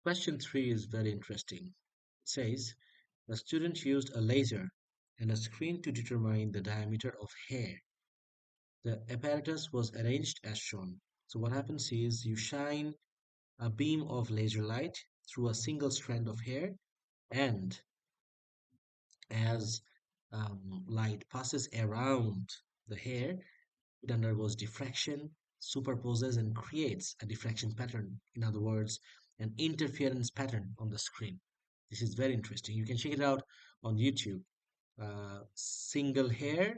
Question 3 is very interesting. It says, the student used a laser and a screen to determine the diameter of hair. The apparatus was arranged as shown. So what happens is you shine a beam of laser light through a single strand of hair, and as light passes around the hair, it undergoes diffraction, superposes, and creates a diffraction pattern. In other words, an interference pattern on the screen. This is very interesting. You can check it out on YouTube. Single hair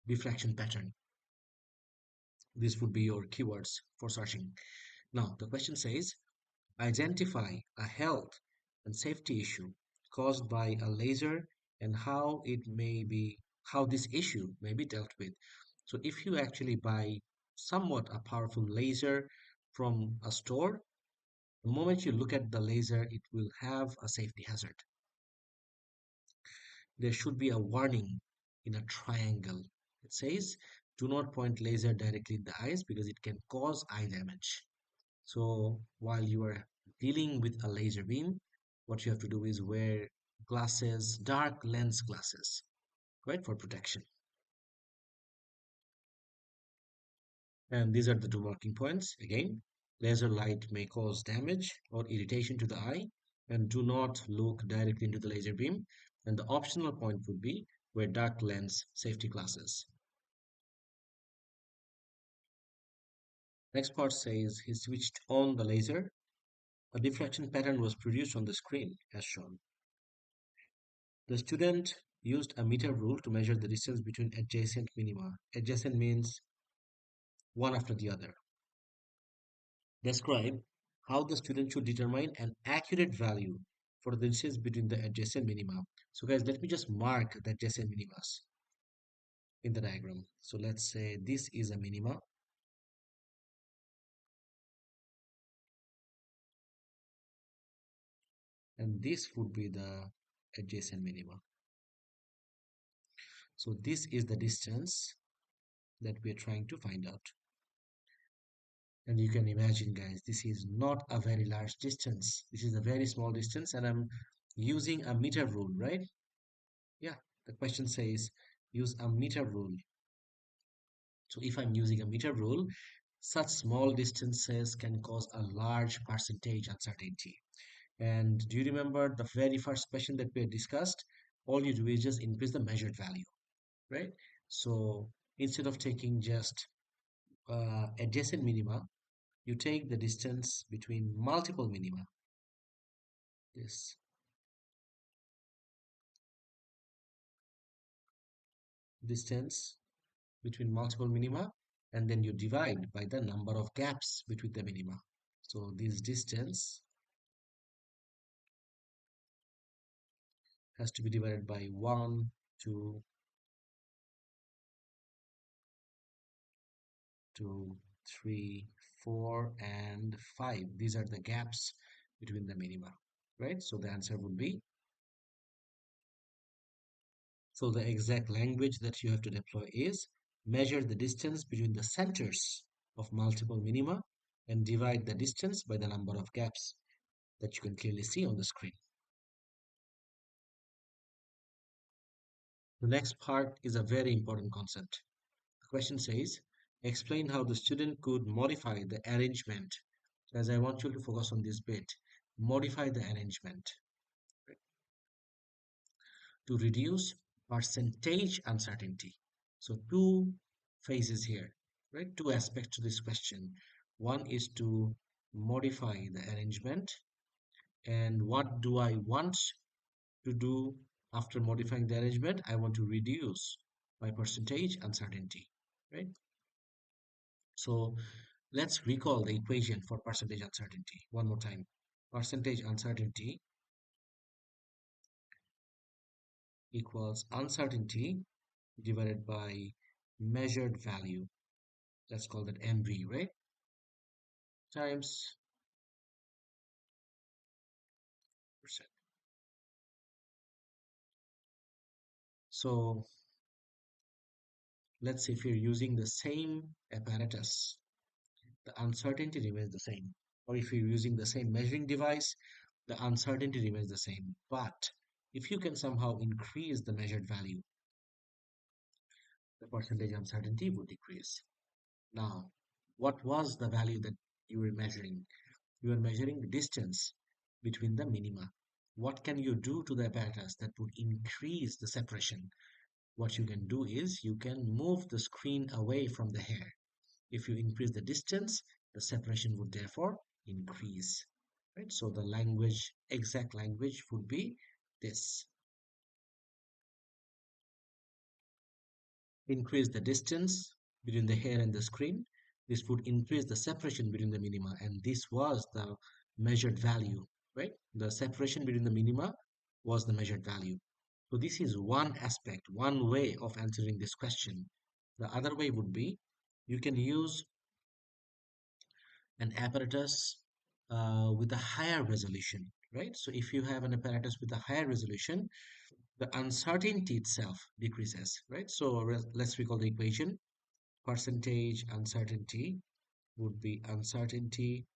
diffraction pattern. This would be your keywords for searching. Now, the question says, identify a health and safety issue caused by a laser and how this issue may be dealt with. So if you actually buy somewhat a powerful laser from a store, the moment you look at the laser, it will have a safety hazard. There should be a warning in a triangle. It says, do not point laser directly in the eyes because it can cause eye damage. So while you are dealing with a laser beam, what you have to do is wear glasses, dark lens glasses, right, for protection. And these are the two marking points. Again, laser light may cause damage or irritation to the eye, and do not look directly into the laser beam. And the optional point would be wear dark lens safety glasses. Next part says he switched on the laser. A diffraction pattern was produced on the screen as shown. The student used a meter rule to measure the distance between adjacent minima. Adjacent means one after the other. Describe how the student should determine an accurate value for the distance between the adjacent minima. So guys, let me just mark the adjacent minimas in the diagram. So let's say this is a minima, and this would be the adjacent minima. So this is the distance that we are trying to find out. And you can imagine, guys, this is not a very large distance. This is a very small distance, and I'm using a meter rule, right? Yeah, the question says use a meter rule. So if I'm using a meter rule, such small distances can cause a large percentage uncertainty. And do you remember the very first question that we discussed? All you do is just increase the measured value, right? So instead of taking just adjacent minima, you take the distance between multiple minima. This distance between multiple minima, and then you divide by the number of gaps between the minima. So this distance has to be divided by 1, 2, 2, 3, 4, and 5. These are the gaps between the minima, right? So the answer would be, so the exact language that you have to deploy is measure the distance between the centers of multiple minima and divide the distance by the number of gaps that you can clearly see on the screen. The next part is a very important concept. The question says, explain how the student could modify the arrangement. So as I want you to focus on this bit, modify the arrangement to reduce percentage uncertainty. So two phases here, right? Two aspects to this question. One is to modify the arrangement, and what do I want to do after modifying the arrangement? I want to reduce my percentage uncertainty, right? So let's recall the equation for percentage uncertainty one more time. Percentage uncertainty equals uncertainty divided by measured value. Let's call that MV, right? Times percent. So let's say if you're using the same apparatus, the uncertainty remains the same. Or if you're using the same measuring device, the uncertainty remains the same. But if you can somehow increase the measured value, the percentage uncertainty would decrease. Now, what was the value that you were measuring? You are measuring the distance between the minima. What can you do to the apparatus that would increase the separation? What you can do is you can move the screen away from the hair. If you increase the distance, the separation would therefore increase. Right? So the language, exact language would be this. Increase the distance between the hair and the screen. This would increase the separation between the minima, and this was the measured value, right? The separation between the minima was the measured value. So this is one aspect, one way of answering this question. The other way would be you can use an apparatus with a higher resolution, right? So if you have an apparatus with a higher resolution, the uncertainty itself decreases, right? So let's recall the equation. Percentage uncertainty would be uncertainty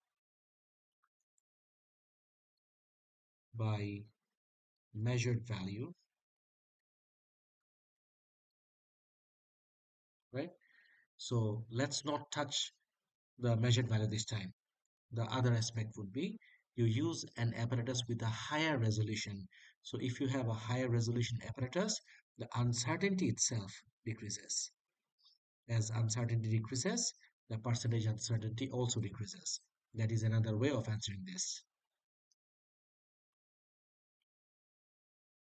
by measured value, right? So let's not touch the measured value this time. The other aspect would be you use an apparatus with a higher resolution. So if you have a higher resolution apparatus, the uncertainty itself decreases. As uncertainty decreases, the percentage uncertainty also decreases. That is another way of answering this.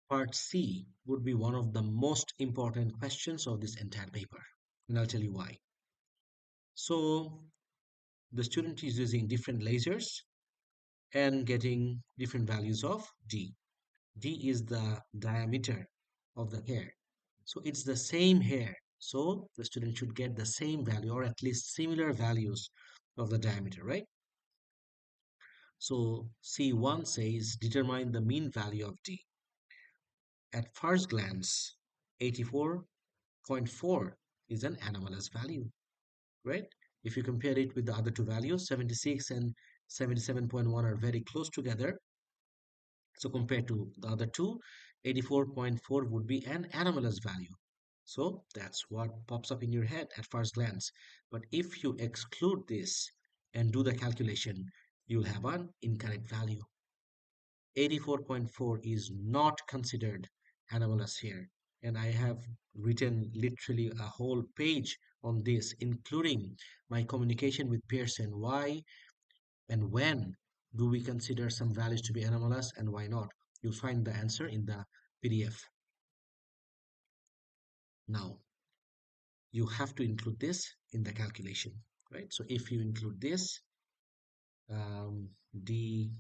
Part C would be one of the most important questions of this entire paper, and I'll tell you why. So the student is using different lasers and getting different values of D. D is the diameter of the hair. So it's the same hair. So the student should get the same value or at least similar values of the diameter, right? So C1 says determine the mean value of D. At first glance, 84.4 is an anomalous value, right? If you compare it with the other two values, 76 and 77.1 are very close together. So compared to the other two, 84.4 would be an anomalous value. So that's what pops up in your head at first glance. But if you exclude this and do the calculation, you'll have an incorrect value. 84.4 is not considered anomalous here. And I have written literally a whole page on this, including my communication with Pearson. Why and when do we consider some values to be anomalous and why not? You'll find the answer in the PDF. Now, you have to include this in the calculation, right? So if you include this, the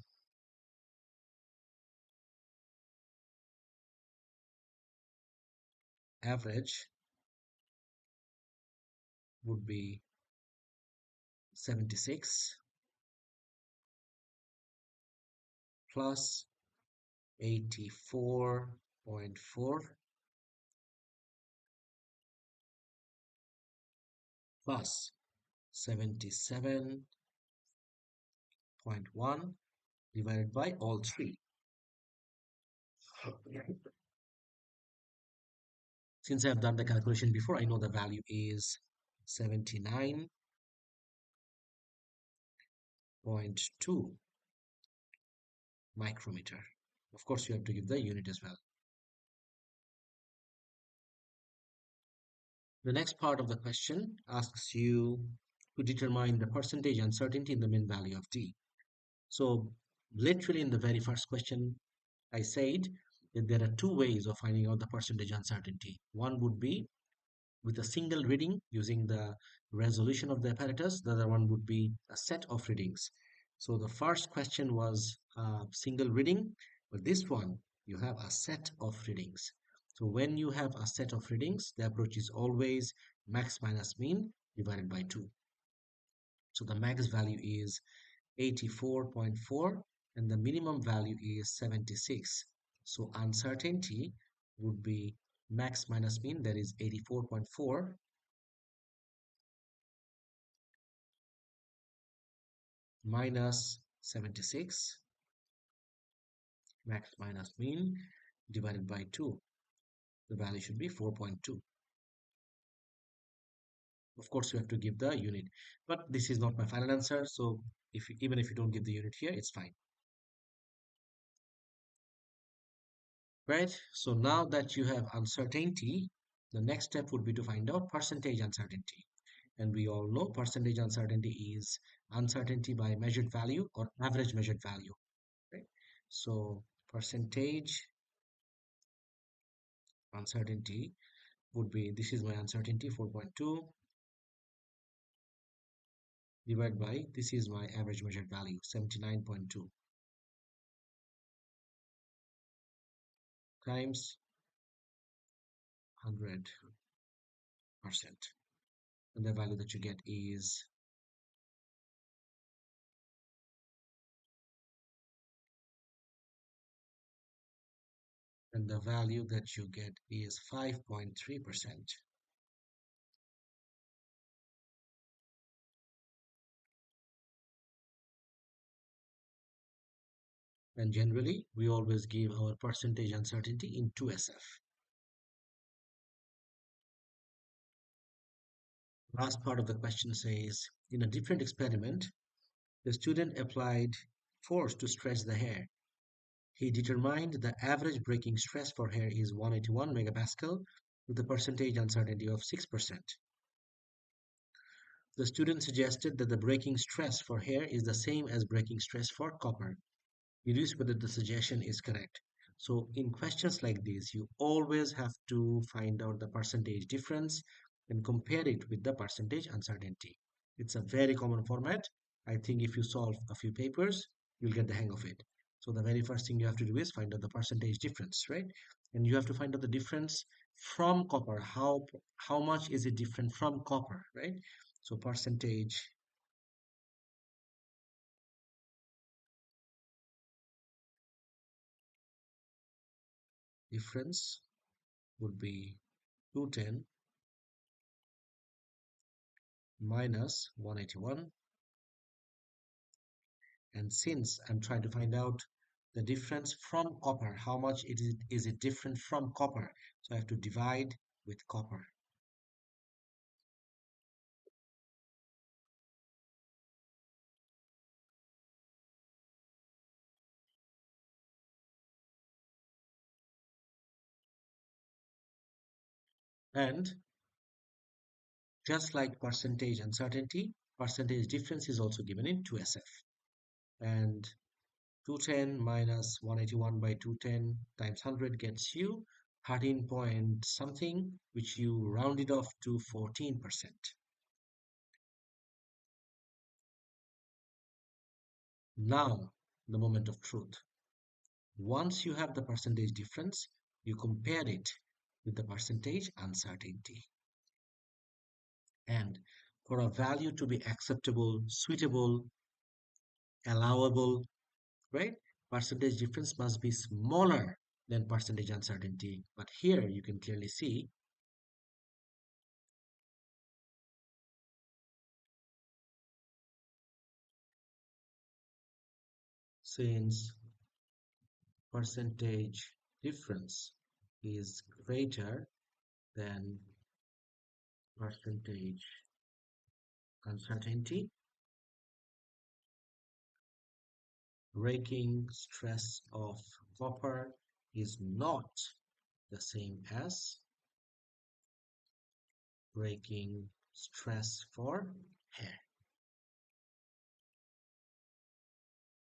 average would be 76 plus 84.4 plus 77.1 divided by all three. Since I've done the calculation before, I know the value is 79.2 micrometer. Of course, you have to give the unit as well. The next part of the question asks you to determine the percentage uncertainty in the mean value of D. So literally in the very first question, I said that there are two ways of finding out the percentage uncertainty. One would be with a single reading using the resolution of the apparatus. The other one would be a set of readings. So the first question was a single reading, but this one you have a set of readings. So when you have a set of readings, the approach is always max minus mean divided by 2. So the max value is 84.4 and the minimum value is 76. So uncertainty would be max minus mean, that is 84.4 minus 76. Max minus mean divided by 2. The value should be 4.2. Of course, you have to give the unit, but this is not my final answer. So even if you don't give the unit here, it's fine. Right? So now that you have uncertainty, the next step would be to find out percentage uncertainty. And we all know percentage uncertainty is uncertainty by measured value or average measured value. Right? So percentage uncertainty would be, this is my uncertainty 4.2 divided by, this is my average measured value 79.2 times 100%. And the value that you get is, and the value that you get is 5.3%. And generally, we always give our percentage uncertainty in 2SF. Last part of the question says, in a different experiment, the student applied force to stretch the hair. He determined the average breaking stress for hair is 181 megapascal with a percentage uncertainty of 6%. The student suggested that the breaking stress for hair is the same as breaking stress for copper. Deduce whether the suggestion is correct. So in questions like this, you always have to find out the percentage difference and compare it with the percentage uncertainty. It's a very common format. I think if you solve a few papers, you'll get the hang of it. So the very first thing you have to do is find out the percentage difference, right? And you have to find out the difference from copper. How much is it different from copper, right? So percentage difference would be 210 minus 181. And since I'm trying to find out the difference from copper, how much is it different from copper? So I have to divide with copper. And just like percentage uncertainty, percentage difference is also given in 2SF. And 210 minus 181 by 210 times 100 gets you 13 point something, which you rounded off to 14%. Now, the moment of truth. Once you have the percentage difference, you compare it with the percentage uncertainty. And for a value to be acceptable, suitable, allowable, right? Percentage difference must be smaller than percentage uncertainty. But here you can clearly see since percentage difference is greater than percentage uncertainty, breaking stress of copper is not the same as breaking stress for hair.